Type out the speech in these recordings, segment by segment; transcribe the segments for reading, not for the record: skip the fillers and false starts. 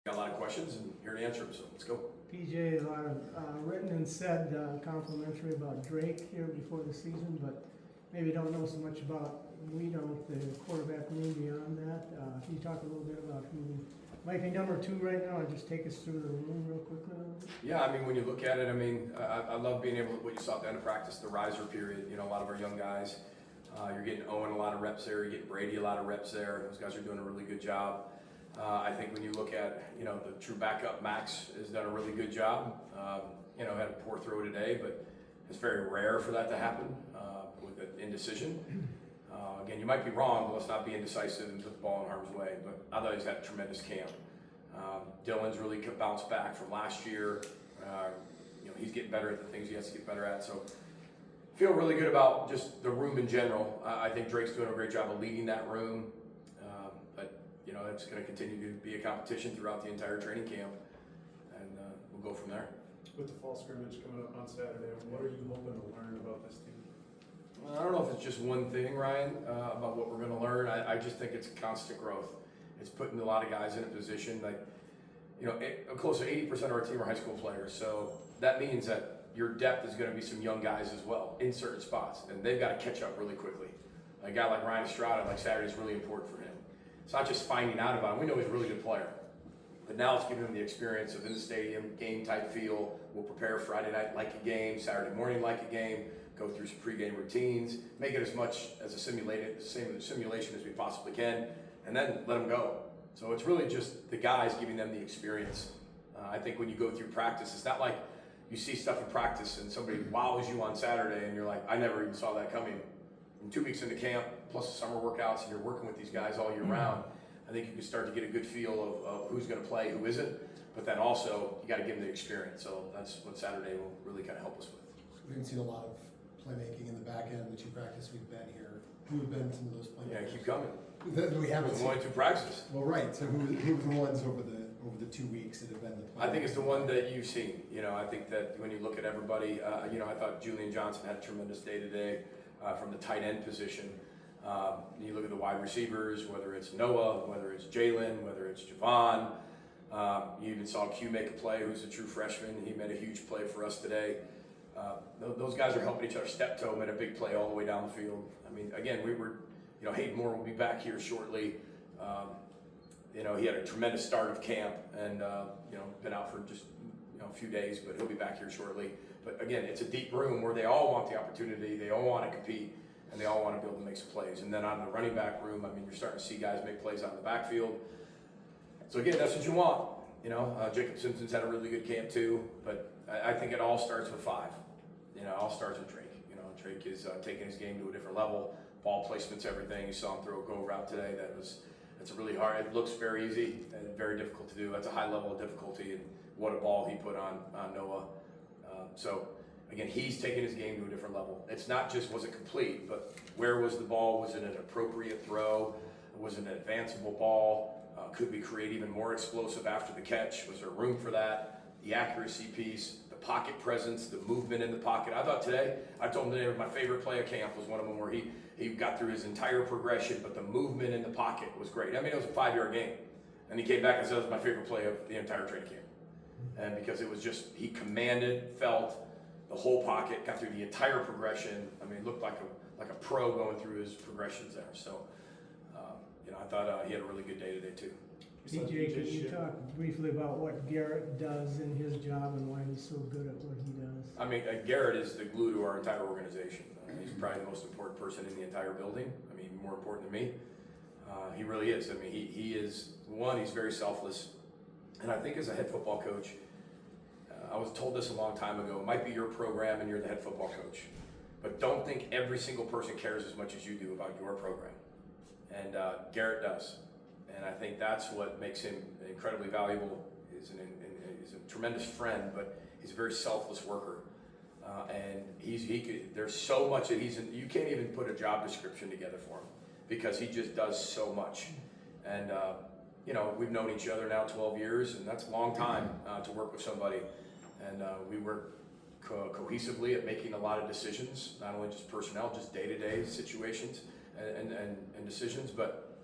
Got a lot of questions and here to answer them, so let's go. PJ, a lot of written and said complimentary about Drake here before the season, but maybe don't know so much about, we don't, the quarterback room beyond that. Can you talk a little bit about who might be number 2 right now, and just take us through the room real quickly? Yeah, I mean, when you look at it, I mean, I love being able to, what you saw at the end of practice, the riser period, you know, a lot of our young guys. You're getting Owen a lot of reps there, you're getting Brady a lot of reps there. Those guys are doing a really good job. I think when you look at, you know, the true backup, Max has done a really good job. You know, had a poor throw today, but it's very rare for that to happen with an indecision. Again, you might be wrong, but let's not be indecisive and put the ball in harm's way. But I thought he's had a tremendous camp. Dylan's really bounced back from last year. You know, he's getting better at the things he has to get better at. So feel really good about just the room in general. I think Drake's doing a great job of leading that room. But you know, it's going to continue to be a competition throughout the entire training camp, and we'll go from there. With the fall scrimmage coming up on Saturday, what are you hoping to learn about this team? I don't know if it's just one thing, Ryan, about what we're going to learn. I just think it's constant growth. It's putting a lot of guys in a position, like, you know, close to 80% of our team are high school players. So that means that your depth is going to be some young guys as well in certain spots, and they've got to catch up really quickly. A guy like Ryan Estrada, like Saturday, is really important for him. It's not just finding out about him. We know he's a really good player, but now it's giving him the experience of in the stadium, game type feel. We'll prepare Friday night like a game, Saturday morning like a game, go through some pregame routines, make it as much as a simulation as we possibly can, and then let them go. So it's really just the guys giving them the experience. I think when you go through practice, it's not like you see stuff in practice and somebody wows you on Saturday and you're like, I never even saw that coming. And 2 weeks into camp, plus the summer workouts, and you're working with these guys all year round, I think you can start to get a good feel of who's going to play, who isn't. But then also, you got to give them the experience. So that's what Saturday will really kind of help us with. We haven't seen a lot of playmaking in the back end, the 2 practices we've been here. Who have been some of those playmakers? Yeah, keep coming. We haven't It's seen. only 2 practices. Well, right. So who are the ones over the 2 weeks that have been the playmakers? I think it's the one that you've seen. You know, I think that when you look at everybody, you know, I thought Julian Johnson had a tremendous day today from the tight end position. You look at the wide receivers, whether it's Noah, whether it's Jalen, whether it's Javon. You even saw Q make a play, who's a true freshman. He made a huge play for us today. Those guys are helping each other. Steptoe made a big play all the way down the field. I mean, again, we were, you know, Hayden Moore will be back here shortly. You know, he had a tremendous start of camp and, you know, been out for just, you know, a few days, but he'll be back here shortly. But again, it's a deep room where they all want the opportunity, they all want to compete, and they all want to be able to make some plays. And then on the running back room, I mean, you're starting to see guys make plays out in the backfield. So again, that's what you want. You know, Jacob Simpson's had a really good camp too, but I think it all starts with 5. You know, it all starts with Drake. You know, Drake is taking his game to a different level. Ball placement's everything. You saw him throw a go route today. That's a really hard. It looks very easy and very difficult to do. That's a high level of difficulty, and what a ball he put on Noah. So again, he's taking his game to a different level. It's not just was it complete, but where was the ball? Was it an appropriate throw? Was it an advanceable ball? Could we create even more explosive after the catch? Was there room for that? The accuracy piece, the pocket presence, the movement in the pocket. I thought today, I told him today my favorite play of camp was one of them where he got through his entire progression, but the movement in the pocket was great. I mean, it was a 5-yard game. And he came back and said it was my favorite play of the entire training camp. And because it was just, he commanded, felt the whole pocket, got through the entire progression. I mean, looked like a pro going through his progressions there. So, you know, I thought he had a really good day today too. PJ, can you talk briefly about what Garrett does in his job and why he's so good at what he does? I mean, Garrett is the glue to our entire organization. He's probably the most important person in the entire building. I mean, more important than me. He really is. I mean, he is, one, he's very selfless. And I think as a head football coach, I was told this a long time ago, it might be your program and you're the head football coach. But don't think every single person cares as much as you do about your program. And Garrett does. And I think that's what makes him incredibly valuable. He's a tremendous friend, but he's a very selfless worker. And there's so much that you can't even put a job description together for him because he just does so much. And, you know, we've known each other now 12 years, and that's a long time to work with somebody. And we work cohesively at making a lot of decisions, not only just personnel, just day-to-day situations and decisions. But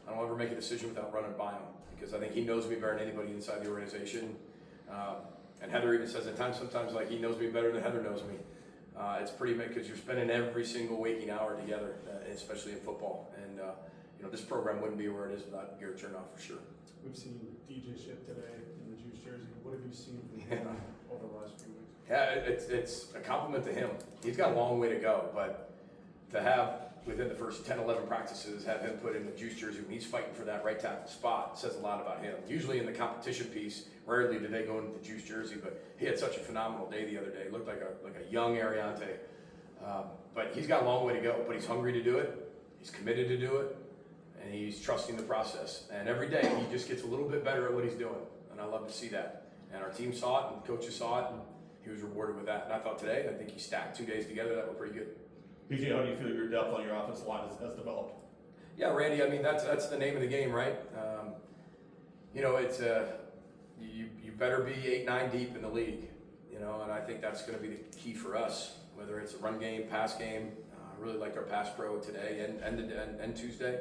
I don't ever make a decision without running by him, because I think he knows me better than anybody inside the organization. And Heather even says at times, sometimes like he knows me better than Heather knows me. It's pretty big because you're spending every single waking hour together, especially in football. And this program wouldn't be where it is without Garrett Chernoff for sure. We've seen DJ Shipp today in the Juice jersey. What have you seen from him over the last few weeks? Yeah, it's a compliment to him. He's got a long way to go, but to have within the first 10, 11 practices, have him put in the Juice jersey when he's fighting for that right tackle spot says a lot about him. Usually in the competition piece, rarely do they go into the Juice jersey, but he had such a phenomenal day the other day. He looked like a young Ariante. But he's got a long way to go, but he's hungry to do it. He's committed to do it, and he's trusting the process. And every day he just gets a little bit better at what he's doing, and I love to see that. And our team saw it, and coaches saw it, and he was rewarded with that. And I thought today, I think he stacked 2 days together that were pretty good. PJ, how do you feel your depth on your offensive line has developed? Yeah, Randy, I mean, that's the name of the game, right? It's you better be 8, 9 deep in the league, and I think that's going to be the key for us, whether it's a run game, pass game. I really liked our pass pro today and Tuesday.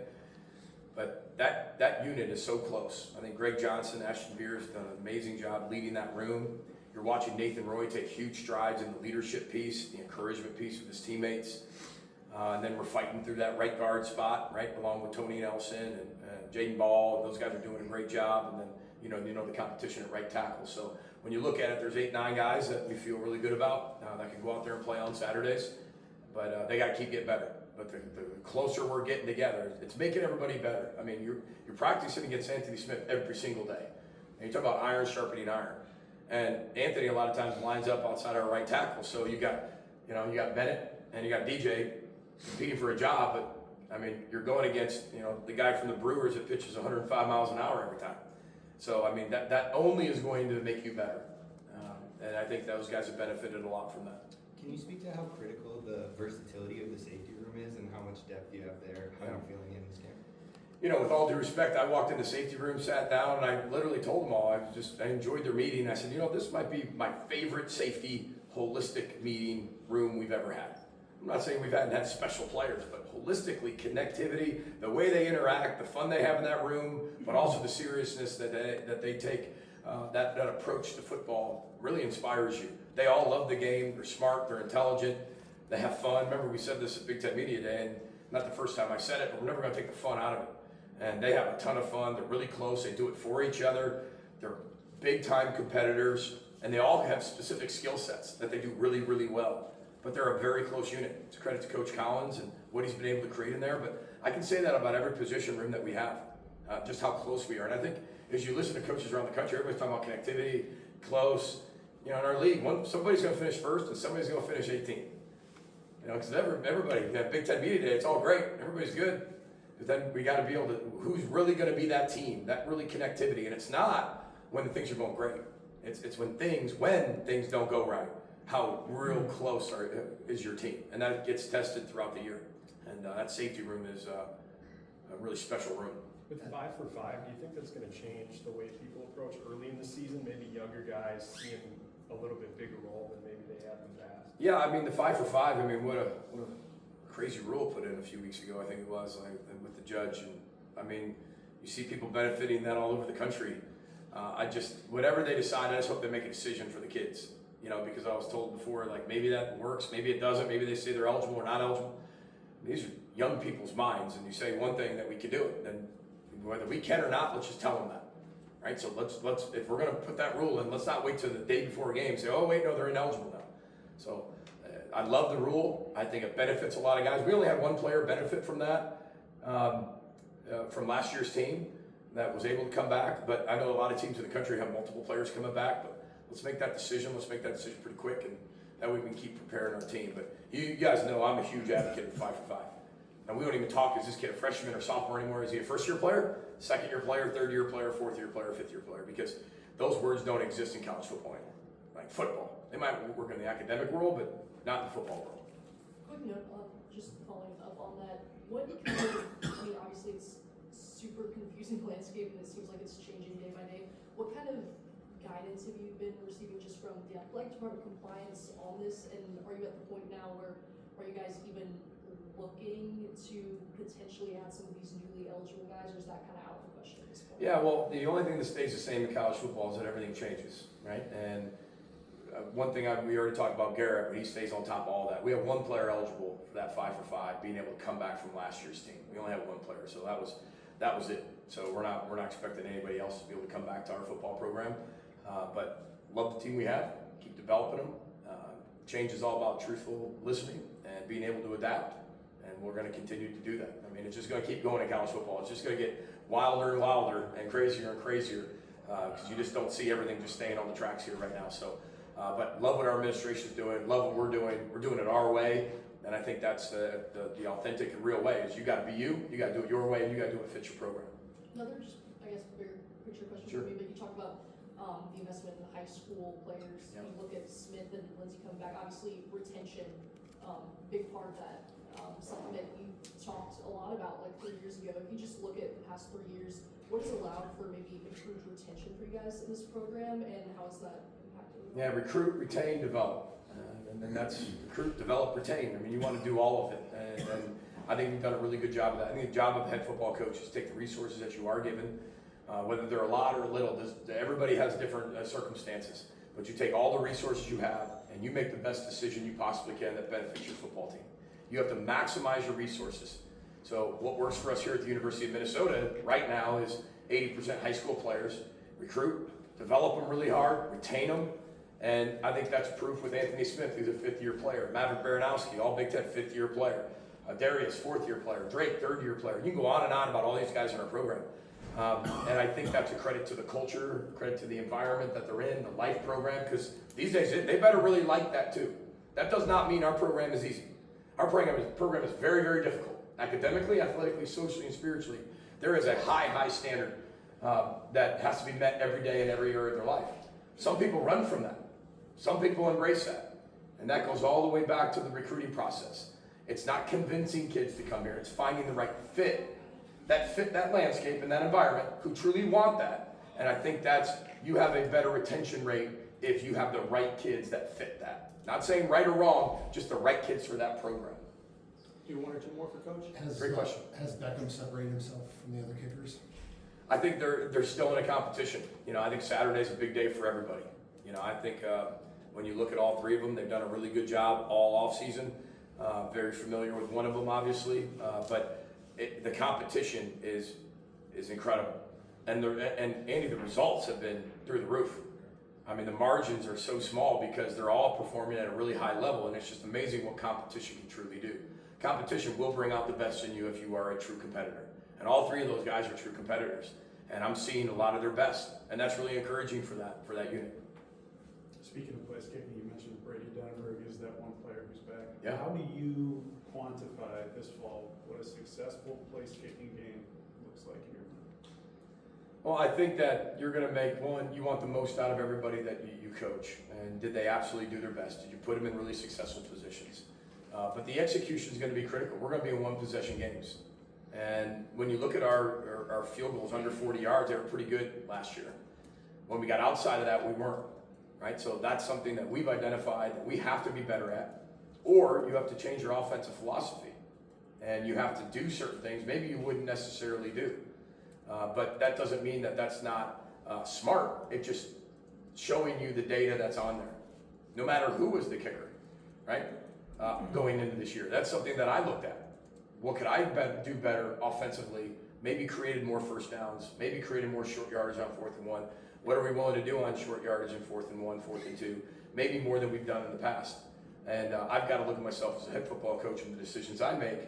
But that unit is so close. I think Greg Johnson, Ashton Beers done an amazing job leading that room. You're watching Nathan Roy take huge strides in the leadership piece, the encouragement piece with his teammates. And then we're fighting through that right guard spot, right, along with Tony Nelson and Jaden Ball. Those guys are doing a great job. And then, the competition at right tackle. So when you look at it, there's 8, 9 guys that we feel really good about that can go out there and play on Saturdays. But they got to keep getting better. But the closer we're getting together, it's making everybody better. I mean, you're practicing against Anthony Smith every single day. And you talk about iron sharpening iron. And Anthony a lot of times lines up outside our right tackle. So you got Bennett and you got DJ competing for a job, but I mean, you're going against, the guy from the Brewers that pitches 105 miles an hour every time. So, I mean, that only is going to make you better. And I think those guys have benefited a lot from that. Can you speak to how critical the versatility of the safety room is and how much depth you have there? How you're feeling in this game? With all due respect, I walked in the safety room, sat down, and I literally told them all, I enjoyed their meeting. I said, this might be my favorite safety holistic meeting room we've ever had. I'm not saying we've had special players, but holistically, connectivity, the way they interact, the fun they have in that room, but also the seriousness that they take, that approach to football really inspires you. They all love the game. They're smart. They're intelligent. They have fun. Remember, we said this at Big Ten Media Day, and not the first time I said it, but we're never going to take the fun out of it. And they have a ton of fun. They're really close. They do it for each other. They're big-time competitors, and they all have specific skill sets that they do really, really well. But they're a very close unit. It's a credit to Coach Collins and what he's been able to create in there. But I can say that about every position room that we have, just how close we are. And I think as you listen to coaches around the country, everybody's talking about connectivity, close. In our league, somebody's going to finish first and somebody's going to finish 18th. Because everybody, Big Ten Media Day, it's all great. Everybody's good. But then we got to be able to, who's really going to be that team, that really connectivity. And it's not when things are going great. It's when things don't go right, how real close is your team. And that gets tested throughout the year. And that safety room is a really special room. With 5 for 5, do you think that's going to change the way people approach early in the season? Maybe younger guys seeing a little bit bigger role than maybe they have in the past? Yeah, I mean, the 5 for 5, I mean, what a crazy rule put in a few weeks ago, I think it was, with the judge. And I mean, you see people benefiting that all over the country. Whatever they decide, I just hope they make a decision for the kids. Because I was told before, maybe that works, maybe it doesn't, maybe they say they're eligible or not eligible. These are young people's minds, and you say one thing that we can do it, then whether we can or not, let's just tell them that. Right, so let's if we're going to put that rule in, let's not wait till the day before a game and say, oh wait, no, they're ineligible now. So I love the rule. I think it benefits a lot of guys. We only had one player benefit from that from last year's team that was able to come back. But I know a lot of teams in the country have multiple players coming back. But let's make that decision. Let's make that decision pretty quick, and that way we can keep preparing our team. But you guys know I'm a huge advocate of 5 for 5. And we don't even talk, is this kid a freshman or sophomore anymore? Is he a first-year player, second-year player, third-year player, fourth-year player, fifth-year player? Because those words don't exist in college football anymore. Like football. They might work in the academic world, but not in the football world. Quick note, just following up on that. What kind of, obviously it's super confusing landscape and it seems like it's changing day by day. What kind of guidance have you been receiving just from the athletic department compliance on this? And are you at the point now where are you guys even looking to potentially add some of these newly eligible guys, or is that kind of out of the question at this point? Yeah, well, the only thing that stays the same in college football is that everything changes, right? And one thing we already talked about Garrett, but he stays on top of all that. We have one player eligible for that 5 for 5, being able to come back from last year's team. We only have one player, so that was it. So we're not expecting anybody else to be able to come back to our football program. But love the team we have, keep developing them. Change is all about truthful listening and being able to adapt, and we're going to continue to do that. I mean, it's just going to keep going in college football. It's just going to get wilder and wilder and crazier, because you just don't see everything just staying on the tracks here right now. So. But love what our administration is doing, love what we're doing it our way, and I think that's the authentic and real way, is you gotta be you gotta do it your way, and you gotta do it fit your program. Another, just, I guess, bigger picture question Sure. for me, but you talk about the investment in the high school players. Yeah. You look at Smith and Lindsey coming back, obviously retention, big part of that. Something that you talked a lot about like 3 years ago. If you just look at the past 3 years, what has allowed for maybe improved retention for you guys in this program, and how is that impacting? Yeah, recruit, retain, develop, and then that's recruit, develop, retain. I mean, you want to do all of it, and I think we've done a really good job of that. I think the job of a head football coach is take the resources that you are given, whether they're a lot or a little. Everybody has different circumstances, but you take all the resources you have and you make the best decision you possibly can that benefits your football team. You have to maximize your resources. So what works for us here at the University of Minnesota right now is 80% high school players. Recruit, develop them really hard, retain them, and I think that's proof with Anthony Smith, who's a 5th-year player. Maverick Baranowski, all Big Ten 5th-year player. Darius, 4th-year player. Drake, 3rd-year player. You can go on and on about all these guys in our program. And I think that's a credit to the culture, credit to the environment that they're in, the life program, because these days they better really like that too. That does not mean our program is easy. Our program is very, very difficult. Academically, athletically, socially, and spiritually. There is a high, high standard that has to be met every day in every area of their life. Some people run from that. Some people embrace that. And that goes all the way back to the recruiting process. It's not convincing kids to come here. It's finding the right fit that landscape and that environment who truly want that. And I think you have a better retention rate if you have the right kids that fit that. Not saying right or wrong, just the right kids for that program. Do 1 or 2 more for Coach? Great question. Has Beckham separated himself from the other kickers? I think they're still in a competition. I think Saturday's a big day for everybody. I think when you look at all 3 of them, they've done a really good job all off season. Very familiar with one of them, obviously, but the competition is incredible, and Andy, the results have been through the roof. I mean, the margins are so small because they're all performing at a really high level, and it's just amazing what competition can truly do. Competition will bring out the best in you if you are a true competitor, and all 3 of those guys are true competitors, and I'm seeing a lot of their best, and that's really encouraging for that unit. Speaking of place kicking, you mentioned Brady Denaburg is that one player who's back. Yeah. How do you quantify this fall what a successful place kicking game looks like here? Well, I think that you're going to make you want the most out of everybody that you coach. And did they absolutely do their best? Did you put them in really successful positions? But the execution is going to be critical. We're going to be in 1-possession games. And when you look at our field goals under 40 yards, they were pretty good last year. When we got outside of that, we weren't. Right? So that's something that we've identified that we have to be better at. Or you have to change your offensive philosophy. And you have to do certain things maybe you wouldn't necessarily do. But that doesn't mean that that's not smart. It's just showing you the data that's on there. No matter who was the kicker, right? Going into this year. That's something that I looked at. What could I do better offensively? Maybe created more first downs. Maybe created more short yardage on 4th and 1. What are we willing to do on short yardage in 4th and 1, 4th and 2? Maybe more than we've done in the past. And I've got to look at myself as a head football coach and the decisions I make,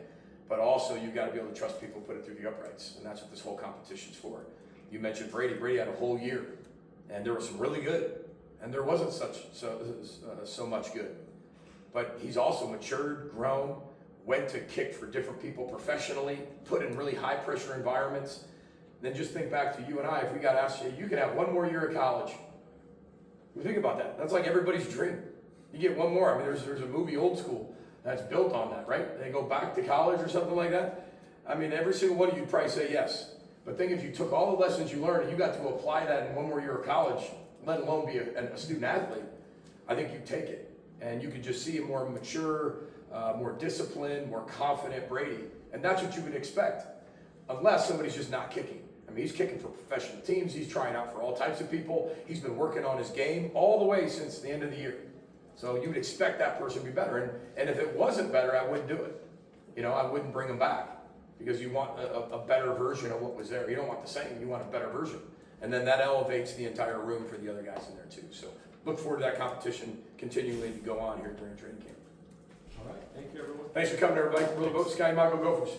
but also you've got to be able to trust people, put it through the uprights, and that's what this whole competition's for. You mentioned Brady. Brady had a whole year, and there was some really good, and there wasn't so much good. But he's also matured, grown, went to kick for different people professionally, put in really high pressure environments. Then just think back to you and I, if we got asked, you can have 1 more year of college. We think about that. That's like everybody's dream. You get 1 more. I mean, there's a movie, Old School, that's built on that, right? They go back to college or something like that. I mean, every single one of you would probably say yes. But think if you took all the lessons you learned and you got to apply that in 1 more year of college, let alone be a student athlete, I think you'd take it. And you could just see a more mature, more disciplined, more confident Brady. And that's what you would expect, unless somebody's just not kicking. I mean, he's kicking for professional teams. He's trying out for all types of people. He's been working on his game all the way since the end of the year. So you would expect that person to be better. And if it wasn't better, I wouldn't do it. You know, I wouldn't bring him back, because you want a better version of what was there. You don't want the same, you want a better version. And then that elevates the entire room for the other guys in there too. So look forward to that competition continuing to go on here during training camp. All right, thank you, everyone. Thanks for coming, everybody. Roll the boat, Sky Mago Gophers.